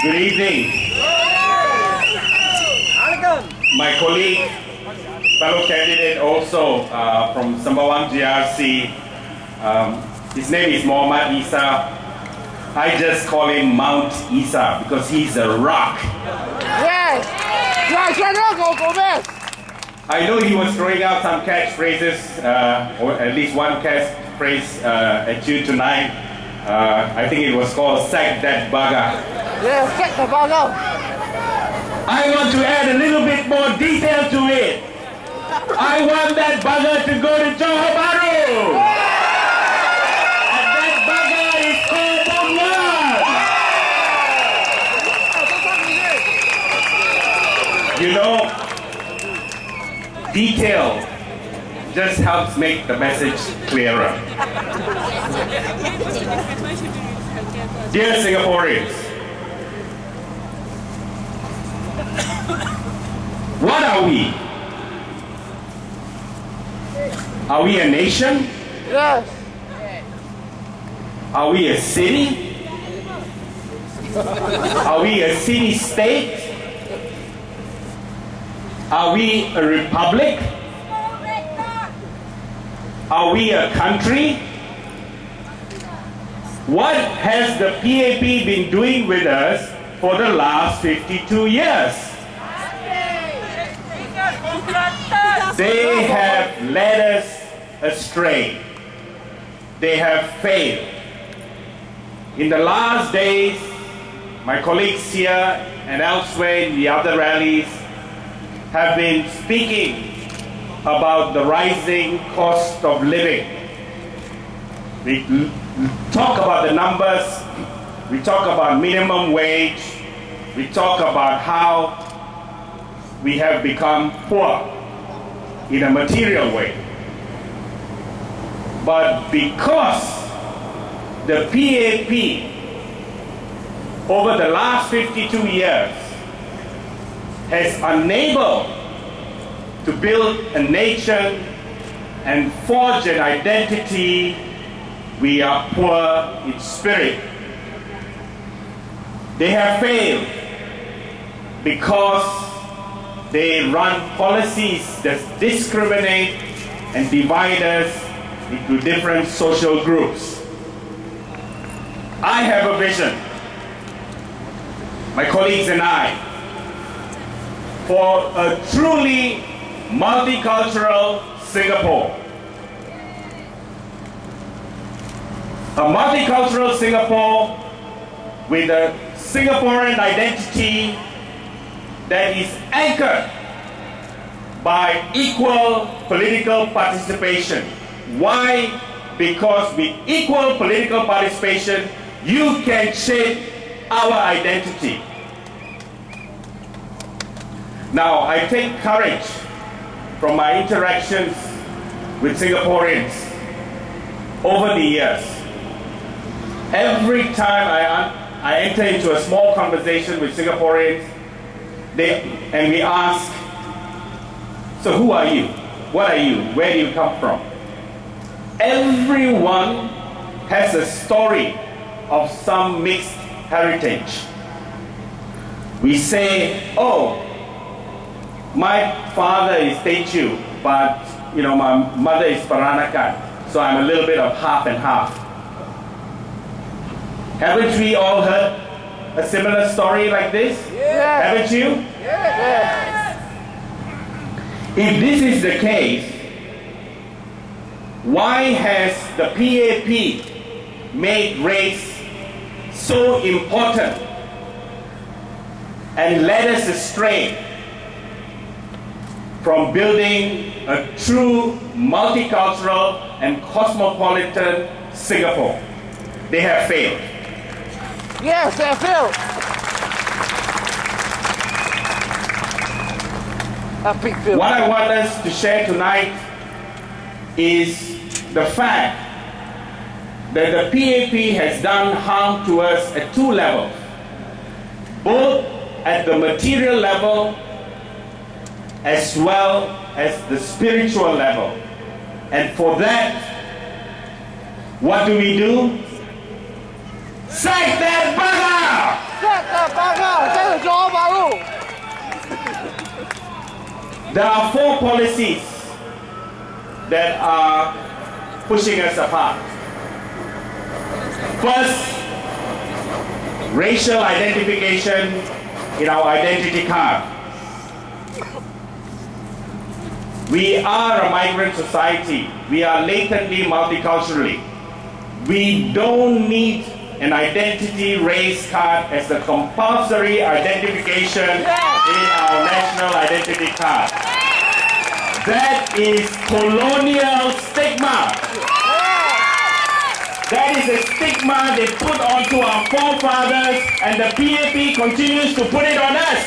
Good evening. My colleague, fellow candidate also from Sembawang GRC, his name is Muhammad Isa. I just call him Mount Isa because he's a rock. Yes! I know he was throwing out some catchphrases, or at least one catchphrase at you tonight. I think it was called "Sack That Bugger." Yeah, sack the bugger. I want to add a little bit more detail to it. I want that bugger to go to Johor Bahru. And that bugger is called Commonwealth. You know, detail just helps make the message clearer. Dear Singaporeans, what are we? Are we a nation? Yes. Are we a city? Are we a city-state? Are we a republic? Are we a country? What has the PAP been doing with us for the last 52 years? They have led us astray. They have failed. In the last days, my colleagues here and elsewhere in the other rallies have been speaking about the rising cost of living. We talk about the numbers, we talk about minimum wage, we talk about how we have become poor in a material way. But because the PAP over the last 52 years has unable to build a nation and forge an identity, we are poor in spirit. They have failed because they run policies that discriminate and divide us into different social groups. I have a vision, my colleagues and I, for a truly multicultural Singapore. A multicultural Singapore with a Singaporean identity that is anchored by equal political participation. Why? Because with equal political participation, you can shape our identity. Now, I take courage from my interactions with Singaporeans over the years. Every time I enter into a small conversation with Singaporeans, and we ask, so who are you? What are you? Where do you come from? Everyone has a story of some mixed heritage. We say, oh, my father is Teochew, but my mother is Peranakan, so I'm a little bit of half and half. Haven't we all heard a similar story like this? Yes. Haven't you? Yes. If this is the case, why has the PAP made race so important and led us astray from building a true multicultural and cosmopolitan Singapore? They have failed. Yes, they have failed. A big fail. What I want us to share tonight is the fact that the PAP has done harm to us at two levels, both at the material level as well as the spiritual level. And for that, what do? Sack that bugger! There are 4 policies that are pushing us apart. First, racial identification in our identity card. We are a migrant society. We are latently multiculturally. We don't need an identity race card as a compulsory identification in our national identity card. That is colonial stigma. That is a stigma they put onto our forefathers, and the PAP continues to put it on us.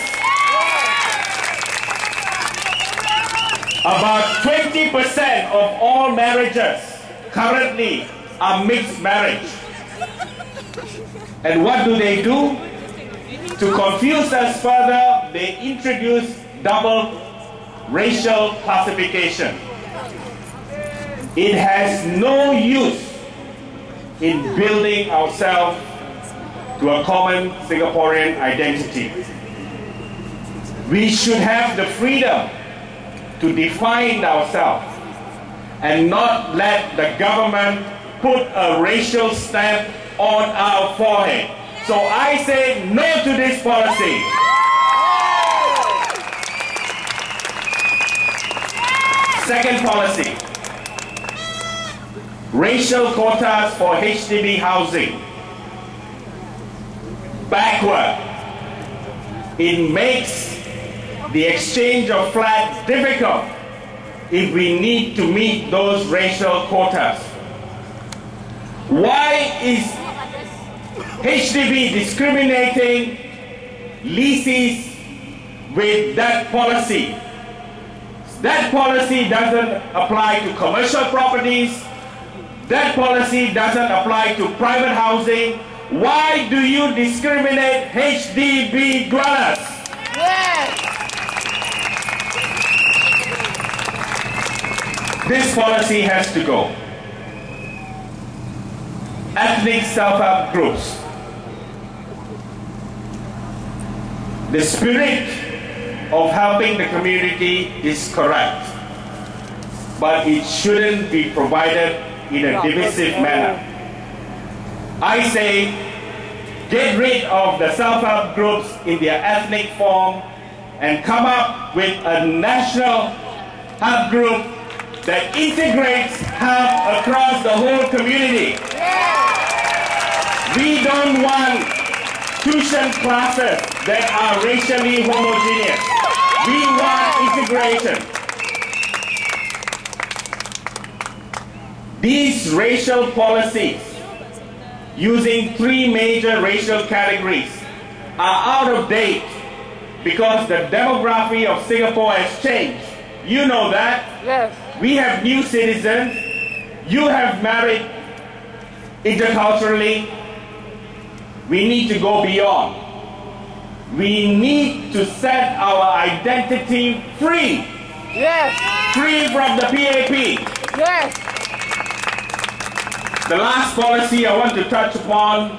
About 20% of all marriages currently are mixed marriage. And what do? To confuse us further, they introduce double racial classification. It has no use in building ourselves to a common Singaporean identity. We should have the freedom to define ourselves and not let the government put a racial stamp on our forehead. So I say no to this policy. Second policy, racial quotas for HDB housing. Backward. It makes the exchange of flats difficult if we need to meet those racial quotas. Why is HDB discriminating leases with that policy? That policy doesn't apply to commercial properties. That policy doesn't apply to private housing. Why do you discriminate HDB dwellers? Yes. This policy has to go. Ethnic self-help groups. The spirit of helping the community is correct, but it shouldn't be provided in a divisive manner. I say, get rid of the self-help groups in their ethnic form and come up with a national help group that integrates help across the whole community. We don't want tuition classes that are racially homogeneous. We want integration. These racial policies, using 3 major racial categories, are out of date because the demography of Singapore has changed. You know that. Yes. We have new citizens. You have married interculturally. We need to go beyond. We need to set our identity free. Yes. Free from the PAP. Yes. The last policy I want to touch upon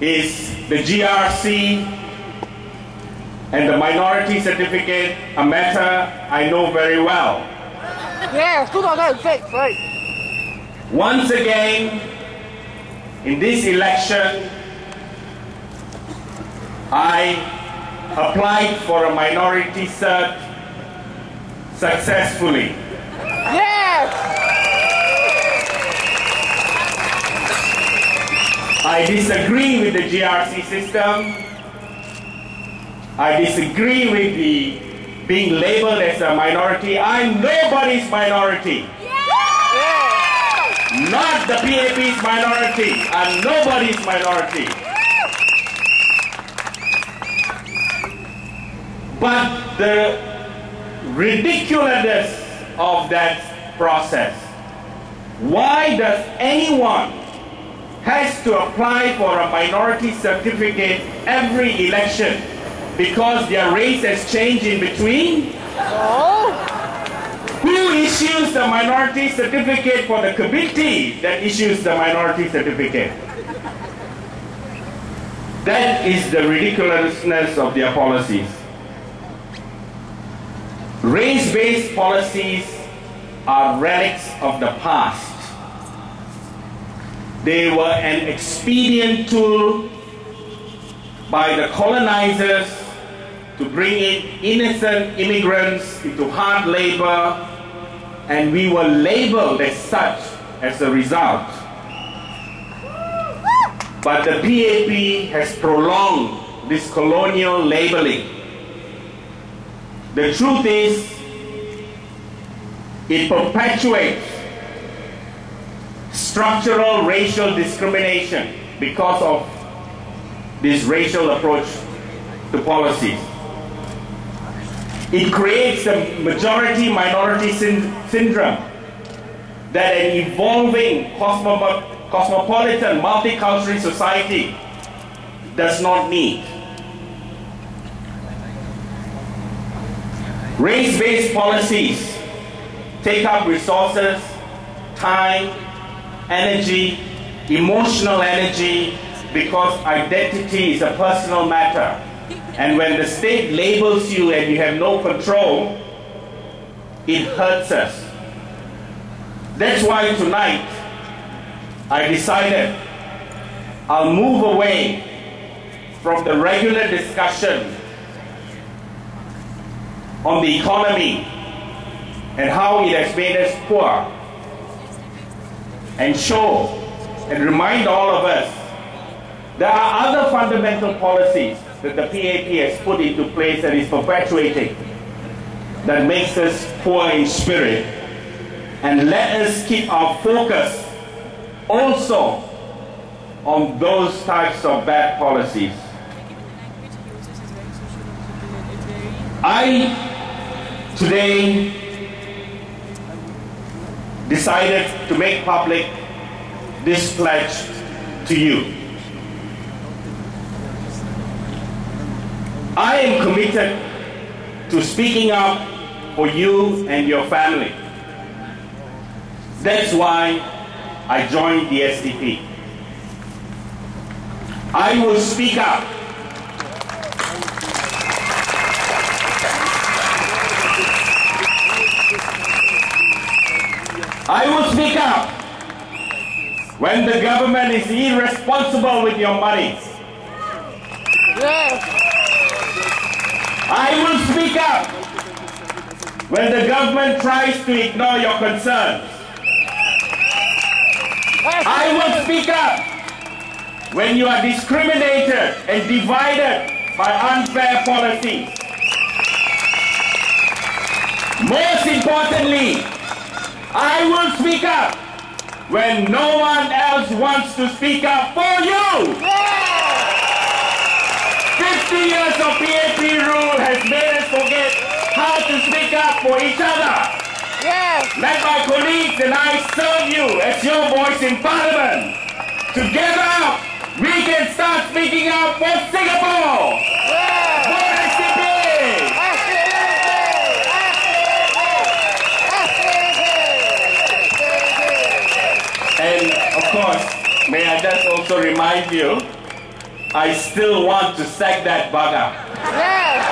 is the GRC and the minority certificate, a matter I know very well. Yes, 2006, right. Once again, in this election, I applied for a minority cert successfully. Yes! I disagree with the GRC system. I disagree with the being labeled as a minority. I'm nobody's minority. Not the PAP's minority. I'm nobody's minority. But the ridiculousness of that process. Why does anyone has to apply for a minority certificate every election? Because their race has changed in between? Oh. Who issues the minority certificate for the committee that issues the minority certificate? That is the ridiculousness of their policies. Race-based policies are relics of the past. They were an expedient tool by the colonizers to bring in innocent immigrants into hard labor, and we were labeled as such as a result. But the PAP has prolonged this colonial labeling. The truth is, it perpetuates structural racial discrimination because of this racial approach to policies. It creates a majority-minority syndrome that an evolving cosmopolitan, multicultural society does not need. Race-based policies take up resources, time, energy, emotional energy, because identity is a personal matter. And when the state labels you and you have no control, it hurts us. That's why tonight I decided I'll move away from the regular discussion on the economy and how it has made us poor, and show and remind all of us there are other fundamental policies that the PAP has put into place and is perpetuating that makes us poor in spirit, and let us keep our focus also on those types of bad policies. I today decided to make public this pledge to you. I am committed to speaking up for you and your family. That's why I joined the SDP. I will speak up. I will speak up when the government is irresponsible with your money. Yes. I will speak up when the government tries to ignore your concerns. I will speak up when you are discriminated and divided by unfair policies. Most importantly, I will speak up when no one else wants to speak up for you. 50 years of PAP rule has made us forget how to speak up for each other. Yes. Let my colleagues and I serve you as your voice in Parliament. Together, we can start speaking up for Singapore. Yes. For SDP. And of course, may I just also remind you, I still want to sack that bugger. Yes.